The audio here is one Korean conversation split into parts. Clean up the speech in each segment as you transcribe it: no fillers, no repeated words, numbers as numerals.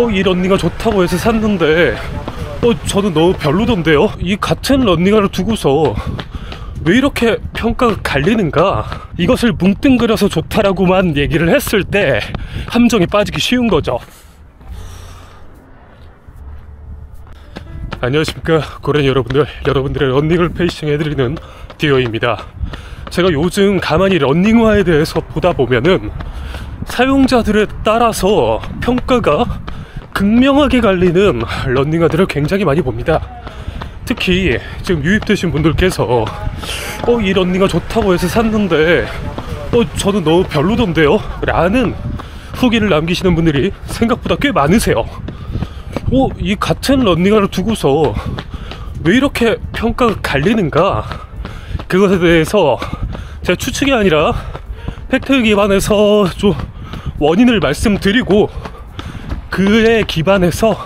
이 런닝화 좋다고 해서 샀는데 저는 너무 별로던데요? 이 같은 런닝화를 두고서 왜 이렇게 평가가 갈리는가? 이것을 뭉뚱그려서 좋다라고만 얘기를 했을 때 함정에 빠지기 쉬운 거죠. 안녕하십니까 고래니 여러분들, 여러분들의 런닝을 페이싱해드리는 디어입니다. 제가 요즘 가만히 런닝화에 대해서 보다 보면은 사용자들에 따라서 평가가 극명하게 갈리는 런닝화들을 굉장히 많이 봅니다. 특히 지금 유입되신 분들께서 이 런닝화 좋다고 해서 샀는데 저는 너무 별로던데요? 라는 후기를 남기시는 분들이 생각보다 꽤 많으세요. 이 같은 런닝화를 두고서 왜 이렇게 평가가 갈리는가? 그것에 대해서 제 추측이 아니라 팩트 기반에서 좀 원인을 말씀드리고 그에 기반해서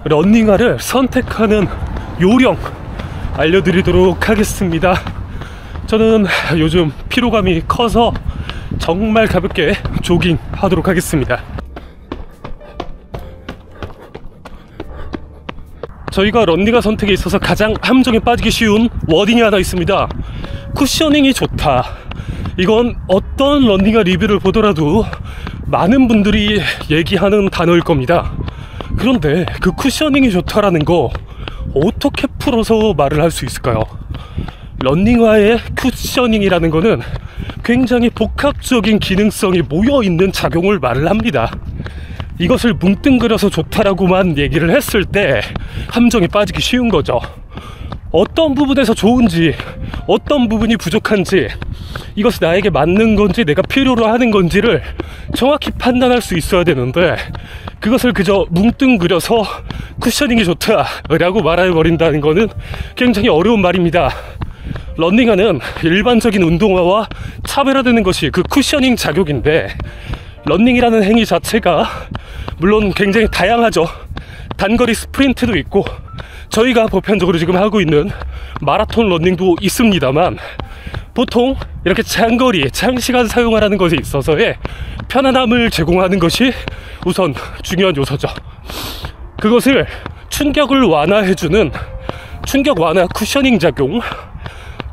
런닝화를 선택하는 요령 알려드리도록 하겠습니다. 저는 요즘 피로감이 커서 정말 가볍게 조깅 하도록 하겠습니다. 저희가 런닝화 선택에 있어서 가장 함정에 빠지기 쉬운 워딩이 하나 있습니다. 쿠셔닝이 좋다. 이건 어떤 런닝화 리뷰를 보더라도 많은 분들이 얘기하는 단어일 겁니다. 그런데 그 쿠셔닝이 좋다라는 거 어떻게 풀어서 말을 할 수 있을까요? 런닝화의 쿠셔닝이라는 거는 굉장히 복합적인 기능성이 모여있는 작용을 말을 합니다. 이것을 뭉뚱그려서 좋다라고만 얘기를 했을 때 함정에 빠지기 쉬운 거죠. 어떤 부분에서 좋은지, 어떤 부분이 부족한지, 이것이 나에게 맞는 건지 내가 필요로 하는 건지를 정확히 판단할 수 있어야 되는데 그것을 그저 뭉뚱그려서 쿠셔닝이 좋다라고 말해버린다는 거는 굉장히 어려운 말입니다. 런닝화는 일반적인 운동화와 차별화되는 것이 그 쿠셔닝 작용인데, 런닝이라는 행위 자체가 물론 굉장히 다양하죠. 단거리 스프린트도 있고 저희가 보편적으로 지금 하고 있는 마라톤 런닝도 있습니다만, 보통 이렇게 장거리, 장시간 사용하라는 것에 있어서의 편안함을 제공하는 것이 우선 중요한 요소죠. 그것을 충격을 완화해주는 충격 완화 쿠셔닝 작용,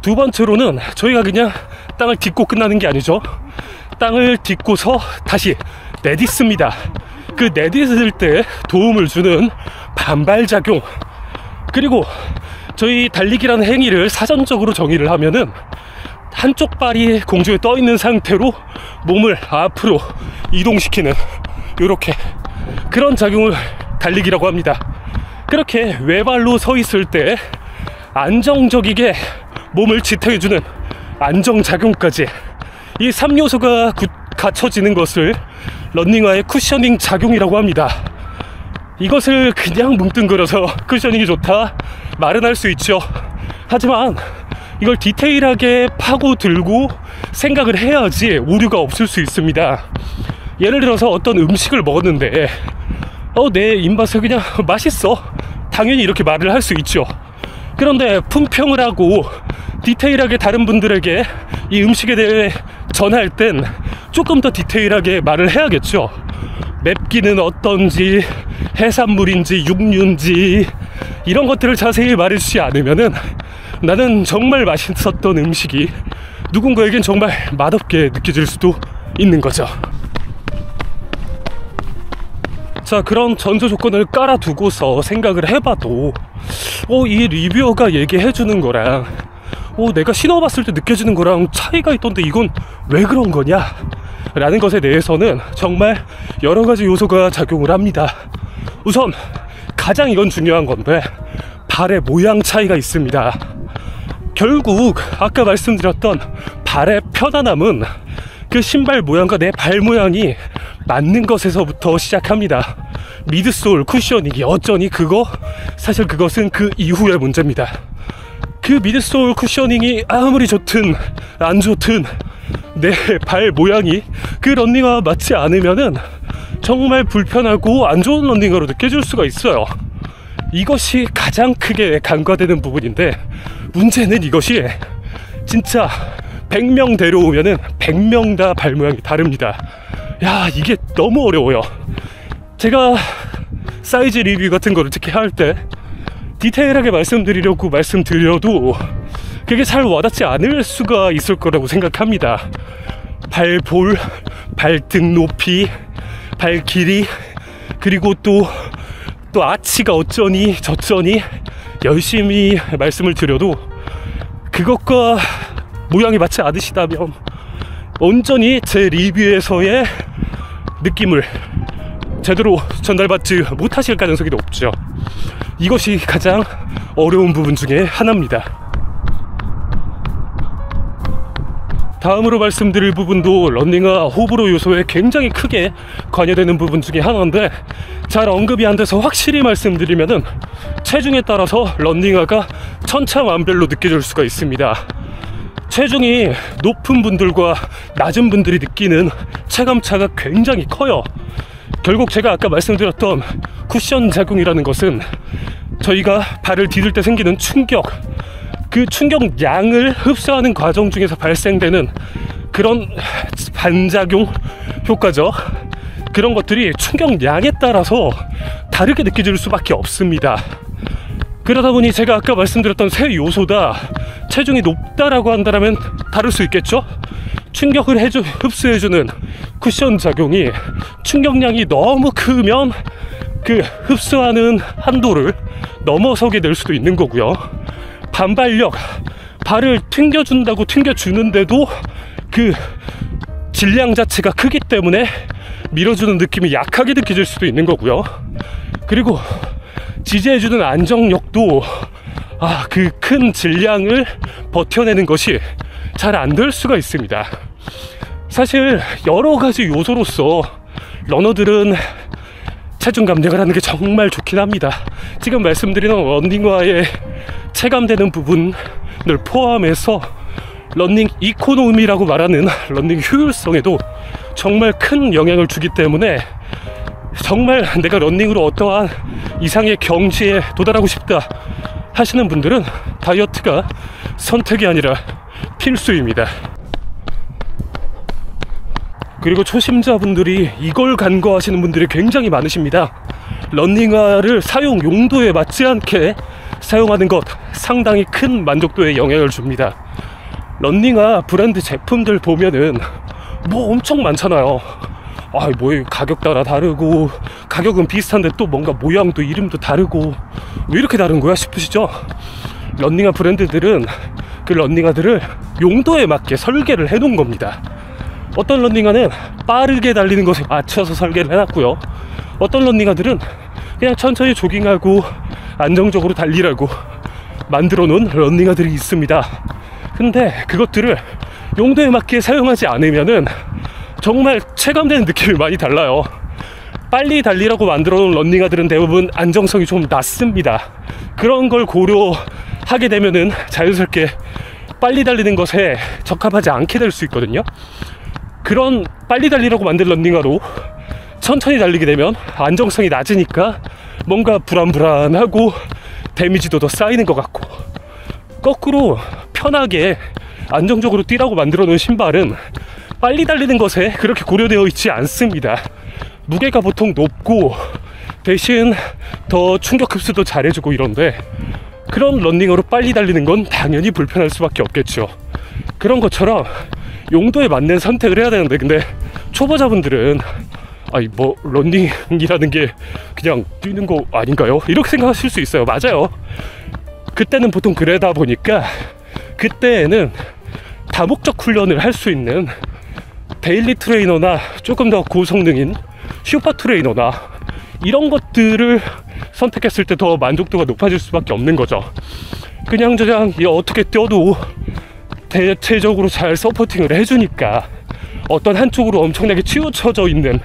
두 번째로는 저희가 그냥 땅을 딛고 끝나는 게 아니죠. 땅을 딛고서 다시 내딛습니다. 그 내딛을 때 도움을 주는 반발작용, 그리고 저희 달리기라는 행위를 사전적으로 정의를 하면은 한쪽 발이 공중에 떠 있는 상태로 몸을 앞으로 이동시키는 요렇게 그런 작용을 달리기라고 합니다. 그렇게 외발로 서 있을 때 안정적이게 몸을 지탱해주는 안정작용까지, 이 3요소가 갖춰지는 것을 런닝화의 쿠셔닝 작용이라고 합니다. 이것을 그냥 뭉뚱그려서 쿠셔닝이 좋다 말은 할 수 있죠. 하지만 이걸 디테일하게 파고들고 생각을 해야지 오류가 없을 수 있습니다. 예를 들어서 어떤 음식을 먹었는데 내 입맛에 그냥 맛있어, 당연히 이렇게 말을 할 수 있죠. 그런데 품평을 하고 디테일하게 다른 분들에게 이 음식에 대해 전할 땐 조금 더 디테일하게 말을 해야겠죠. 맵기는 어떤지, 해산물인지 육류인지 이런 것들을 자세히 말해주지 않으면은 나는 정말 맛있었던 음식이 누군가에겐 정말 맛없게 느껴질 수도 있는 거죠. 자, 그런 전제 조건을 깔아두고서 생각을 해봐도 이 리뷰어가 얘기해주는 거랑 내가 신어봤을 때 느껴지는 거랑 차이가 있던데 이건 왜 그런 거냐? 라는 것에 대해서는 정말 여러가지 요소가 작용을 합니다. 우선 가장 이건 중요한 건데 발의 모양 차이가 있습니다. 결국 아까 말씀드렸던 발의 편안함은 그 신발 모양과 내 발 모양이 맞는 것에서부터 시작합니다. 미드솔 쿠셔닝이 어쩌니 사실 그것은 그 이후의 문제입니다. 그 미드솔 쿠셔닝이 아무리 좋든 안 좋든 내 발 모양이 그 런닝화와 맞지 않으면은 정말 불편하고 안 좋은 런닝화로 느껴질 수가 있어요. 이것이 가장 크게 간과되는 부분인데, 문제는 이것이 진짜 100명 데려오면은 100명 다 발 모양이 다릅니다. 야, 이게 너무 어려워요. 제가 사이즈 리뷰 같은 거를 특히 할 때 디테일하게 말씀드리려고 말씀드려도 그게 잘 와닿지 않을 수가 있을 거라고 생각합니다. 발볼, 발등 높이, 발 길이, 그리고 또 아치가 어쩌니 저쩌니 열심히 말씀을 드려도 그것과 모양이 맞지 않으시다면 온전히 제 리뷰에서의 느낌을 제대로 전달받지 못하실 가능성이 높죠. 이것이 가장 어려운 부분 중에 하나입니다. 다음으로 말씀드릴 부분도 런닝화 호불호 요소에 굉장히 크게 관여되는 부분 중에 하나인데, 잘 언급이 안 돼서 확실히 말씀드리면은 체중에 따라서 런닝화가 천차만별로 느껴질 수가 있습니다. 체중이 높은 분들과 낮은 분들이 느끼는 체감차가 굉장히 커요. 결국 제가 아까 말씀드렸던 쿠션 작용이라는 것은 저희가 발을 디딜 때 생기는 충격, 그 충격 양을 흡수하는 과정 중에서 발생되는 그런 반작용 효과죠. 그런 것들이 충격 양에 따라서 다르게 느껴질 수밖에 없습니다. 그러다 보니 제가 아까 말씀드렸던 세 요소다 체중이 높다라고 한다면 다를 수 있겠죠. 충격을 흡수해주는 쿠션 작용이 충격량이 너무 크면 그 흡수하는 한도를 넘어서게 될 수도 있는 거고요. 반발력, 발을 튕겨준다고 튕겨주는데도 그 질량 자체가 크기 때문에 밀어주는 느낌이 약하게 느껴질 수도 있는 거고요. 그리고 지지해주는 안정력도 그 큰 질량을 버텨내는 것이 잘 안 될 수가 있습니다. 사실 여러 가지 요소로서 러너들은 체중 감량을 하는 게 정말 좋긴 합니다. 지금 말씀드리는 런닝화에 체감되는 부분을 포함해서 런닝 이코노미라고 말하는 런닝 효율성에도 정말 큰 영향을 주기 때문에 정말 내가 런닝으로 어떠한 이상의 경지에 도달하고 싶다 하시는 분들은 다이어트가 선택이 아니라 필수입니다. 그리고 초심자분들이 이걸 간과하시는 분들이 굉장히 많으십니다. 런닝화를 사용 용도에 맞지 않게 사용하는 것 상당히 큰 만족도에 영향을 줍니다. 런닝화 브랜드 제품들 보면은 뭐 엄청 많잖아요. 뭐 가격 따라 다르고 가격은 비슷한데 또 뭔가 모양도 이름도 다르고 왜 이렇게 다른 거야 싶으시죠? 런닝화 브랜드들은 그 런닝화들을 용도에 맞게 설계를 해 놓은 겁니다. 어떤 런닝화는 빠르게 달리는 것에 맞춰서 설계를 해놨고요. 어떤 런닝화들은 그냥 천천히 조깅하고 안정적으로 달리라고 만들어 놓은 런닝화들이 있습니다. 근데 그것들을 용도에 맞게 사용하지 않으면은 정말 체감되는 느낌이 많이 달라요. 빨리 달리라고 만들어 놓은 런닝화들은 대부분 안정성이 좀 낮습니다. 그런 걸 고려하게 되면은 자연스럽게 빨리 달리는 것에 적합하지 않게 될 수 있거든요. 그런 빨리 달리라고 만든 런닝화로 천천히 달리게 되면 안정성이 낮으니까 뭔가 불안불안하고 데미지도 더 쌓이는 것 같고, 거꾸로 편하게 안정적으로 뛰라고 만들어 놓은 신발은 빨리 달리는 것에 그렇게 고려되어 있지 않습니다. 무게가 보통 높고 대신 더 충격 흡수도 잘해주고 이런데, 그런 런닝으로 빨리 달리는 건 당연히 불편할 수밖에 없겠죠. 그런 것처럼 용도에 맞는 선택을 해야 되는데, 근데 초보자분들은 뭐 런닝이라는 게 그냥 뛰는 거 아닌가요? 이렇게 생각하실 수 있어요. 맞아요. 그때는 보통 그러다 보니까 그때에는 다목적 훈련을 할 수 있는 데일리 트레이너나 조금 더 고성능인 슈퍼 트레이너나 이런 것들을 선택했을 때 더 만족도가 높아질 수밖에 없는 거죠. 그냥 어떻게 뛰어도 대체적으로 잘 서포팅을 해주니까 어떤 한쪽으로 엄청나게 치우쳐져 있는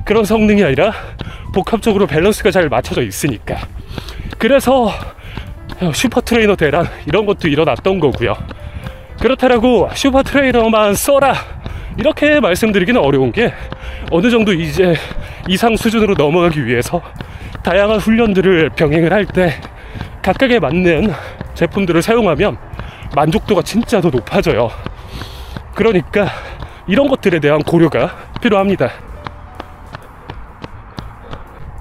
그런 성능이 아니라 복합적으로 밸런스가 잘 맞춰져 있으니까, 그래서 슈퍼 트레이너 대란 이런 것도 일어났던 거고요. 그렇다라고 슈퍼 트레이너만 써라 이렇게 말씀드리기는 어려운 게, 어느 정도 이제 이상 수준으로 넘어가기 위해서 다양한 훈련들을 병행을 할 때 각각에 맞는 제품들을 사용하면 만족도가 진짜 더 높아져요. 그러니까 이런 것들에 대한 고려가 필요합니다.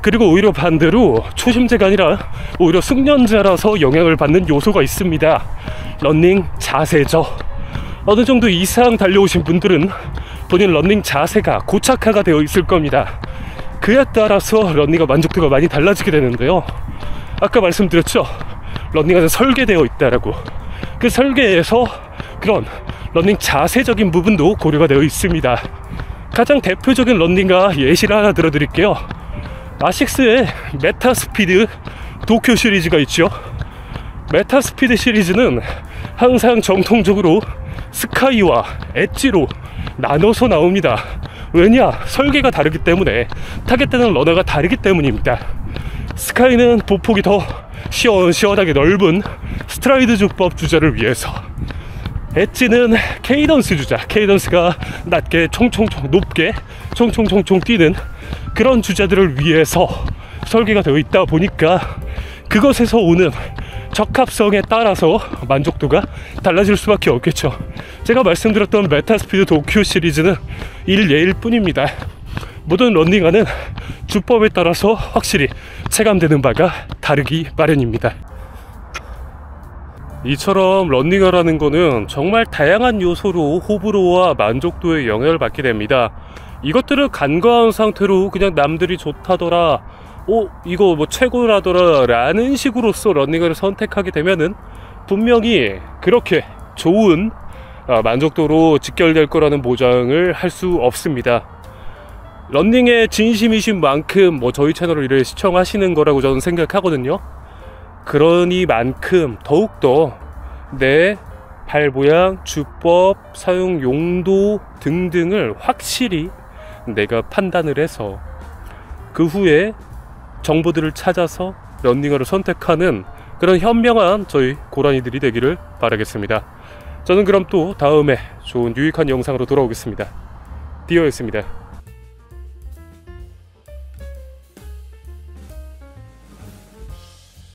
그리고 오히려 반대로 초심자가 아니라 오히려 숙련자라서 영향을 받는 요소가 있습니다. 러닝 자세죠. 어느 정도 이상 달려오신 분들은 본인 러닝 자세가 고착화가 되어 있을 겁니다. 그에 따라서 러닝의 만족도가 많이 달라지게 되는데요. 아까 말씀드렸죠, 러닝화는 설계되어 있다라고. 그 설계에서 그런 러닝 자세적인 부분도 고려가 되어 있습니다. 가장 대표적인 러닝화 예시를 하나 들어드릴게요. 아식스의 메타스피드 도쿄 시리즈가 있죠. 메타스피드 시리즈는 항상 정통적으로 스카이와 엣지로 나눠서 나옵니다. 왜냐? 설계가 다르기 때문에, 타겟되는 러너가 다르기 때문입니다. 스카이는 보폭이 더 시원시원하게 넓은 스트라이드 주법 주자를 위해서, 엣지는 케이던스 주자, 케이던스가 낮게 총총총 높게 총총총총 뛰는 그런 주자들을 위해서 설계가 되어 있다 보니까 그것에서 오는 적합성에 따라서 만족도가 달라질 수밖에 없겠죠. 제가 말씀드렸던 메타스피드 도쿄 시리즈는 일예일 뿐입니다. 모든 러닝화는 주법에 따라서 확실히 체감되는 바가 다르기 마련입니다. 이처럼 러닝화라는 거는 정말 다양한 요소로 호불호와 만족도에 영향을 받게 됩니다. 이것들을 간과한 상태로 그냥 남들이 좋다더라, 이거 뭐 최고라더라 라는 식으로서 러닝화를 선택하게 되면은 분명히 그렇게 좋은 만족도로 직결될 거라는 보장을 할 수 없습니다. 러닝에 진심이신 만큼 저희 채널을 이렇게 시청하시는 거라고 저는 생각하거든요. 그러니만큼 더욱더 내 발 모양, 주법, 사용 용도 등등을 확실히 내가 판단을 해서 그 후에 정보들을 찾아서 러닝화를 선택하는 그런 현명한 저희 고라니들이 되기를 바라겠습니다. 저는 그럼 또 다음에 좋은 유익한 영상으로 돌아오겠습니다. 디어였습니다.